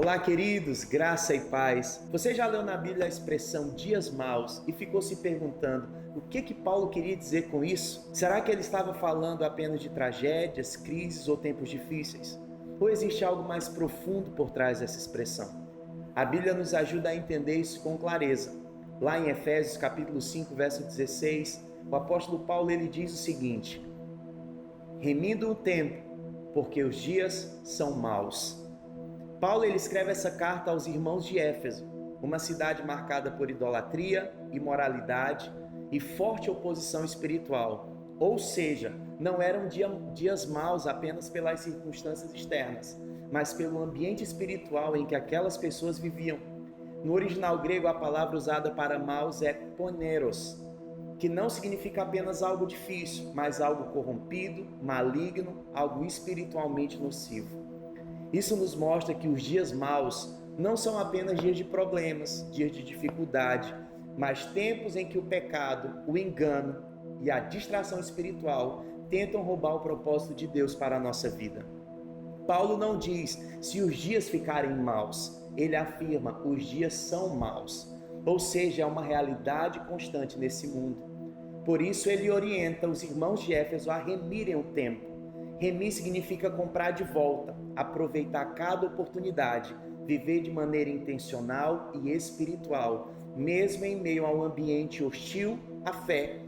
Olá, queridos, graça e paz. Você já leu na Bíblia a expressão dias maus e ficou se perguntando o que Paulo queria dizer com isso? Será que ele estava falando apenas de tragédias, crises ou tempos difíceis? Ou existe algo mais profundo por trás dessa expressão? A Bíblia nos ajuda a entender isso com clareza. Lá em Efésios capítulo 5, verso 16, o apóstolo Paulo ele diz o seguinte: remindo o tempo, porque os dias são maus. Paulo ele escreve essa carta aos irmãos de Éfeso, uma cidade marcada por idolatria, imoralidade e forte oposição espiritual. Ou seja, não eram dias maus apenas pelas circunstâncias externas, mas pelo ambiente espiritual em que aquelas pessoas viviam. No original grego, a palavra usada para maus é poneros, que não significa apenas algo difícil, mas algo corrompido, maligno, algo espiritualmente nocivo. Isso nos mostra que os dias maus não são apenas dias de problemas, dias de dificuldade, mas tempos em que o pecado, o engano e a distração espiritual tentam roubar o propósito de Deus para a nossa vida. Paulo não diz se os dias ficarem maus, ele afirma os dias são maus, ou seja, é uma realidade constante nesse mundo. Por isso ele orienta os irmãos de Éfeso a remirem o tempo. Remir significa comprar de volta, aproveitar cada oportunidade, viver de maneira intencional e espiritual, mesmo em meio a um ambiente hostil à fé.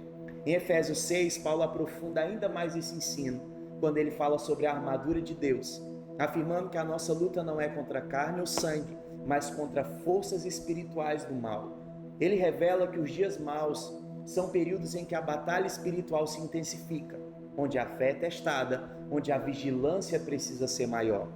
Em Efésios 6, Paulo aprofunda ainda mais esse ensino, quando ele fala sobre a armadura de Deus, afirmando que a nossa luta não é contra carne ou sangue, mas contra forças espirituais do mal. Ele revela que os dias maus são períodos em que a batalha espiritual se intensifica, onde a fé é testada, onde a vigilância precisa ser maior.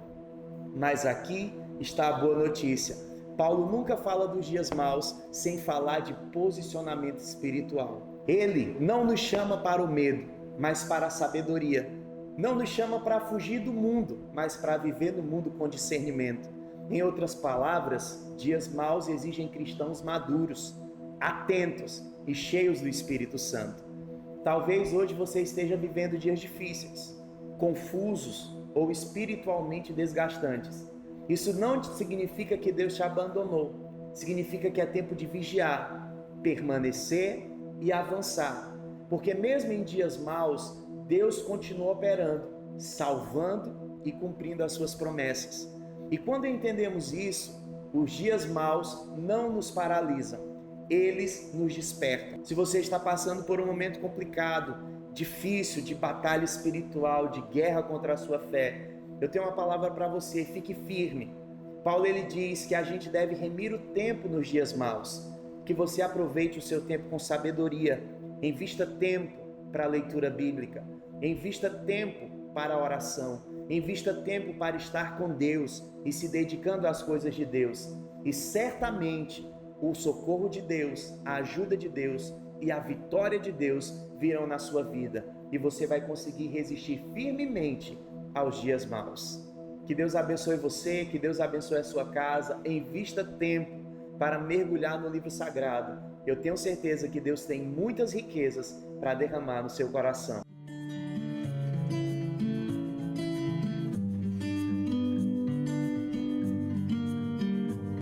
Mas aqui está a boa notícia. Paulo nunca fala dos dias maus sem falar de posicionamento espiritual. Ele não nos chama para o medo, mas para a sabedoria. Não nos chama para fugir do mundo, mas para viver no mundo com discernimento. Em outras palavras, dias maus exigem cristãos maduros, atentos e cheios do Espírito Santo. Talvez hoje você esteja vivendo dias difíceis, confusos ou espiritualmente desgastantes. Isso não significa que Deus te abandonou. Significa que é tempo de vigiar, permanecer e avançar. Porque mesmo em dias maus, Deus continua operando, salvando e cumprindo as suas promessas. E quando entendemos isso, os dias maus não nos paralisam. Eles nos despertam. Se você está passando por um momento complicado, difícil, de batalha espiritual, de guerra contra a sua fé, eu tenho uma palavra para você: fique firme. Paulo ele diz que a gente deve remir o tempo nos dias maus, que você aproveite o seu tempo com sabedoria, invista tempo para a leitura bíblica, invista tempo para a oração, invista tempo para estar com Deus e se dedicando às coisas de Deus. E certamente o socorro de Deus, a ajuda de Deus e a vitória de Deus virão na sua vida e você vai conseguir resistir firmemente aos dias maus. Que Deus abençoe você, que Deus abençoe a sua casa. Invista tempo para mergulhar no livro sagrado. Eu tenho certeza que Deus tem muitas riquezas para derramar no seu coração.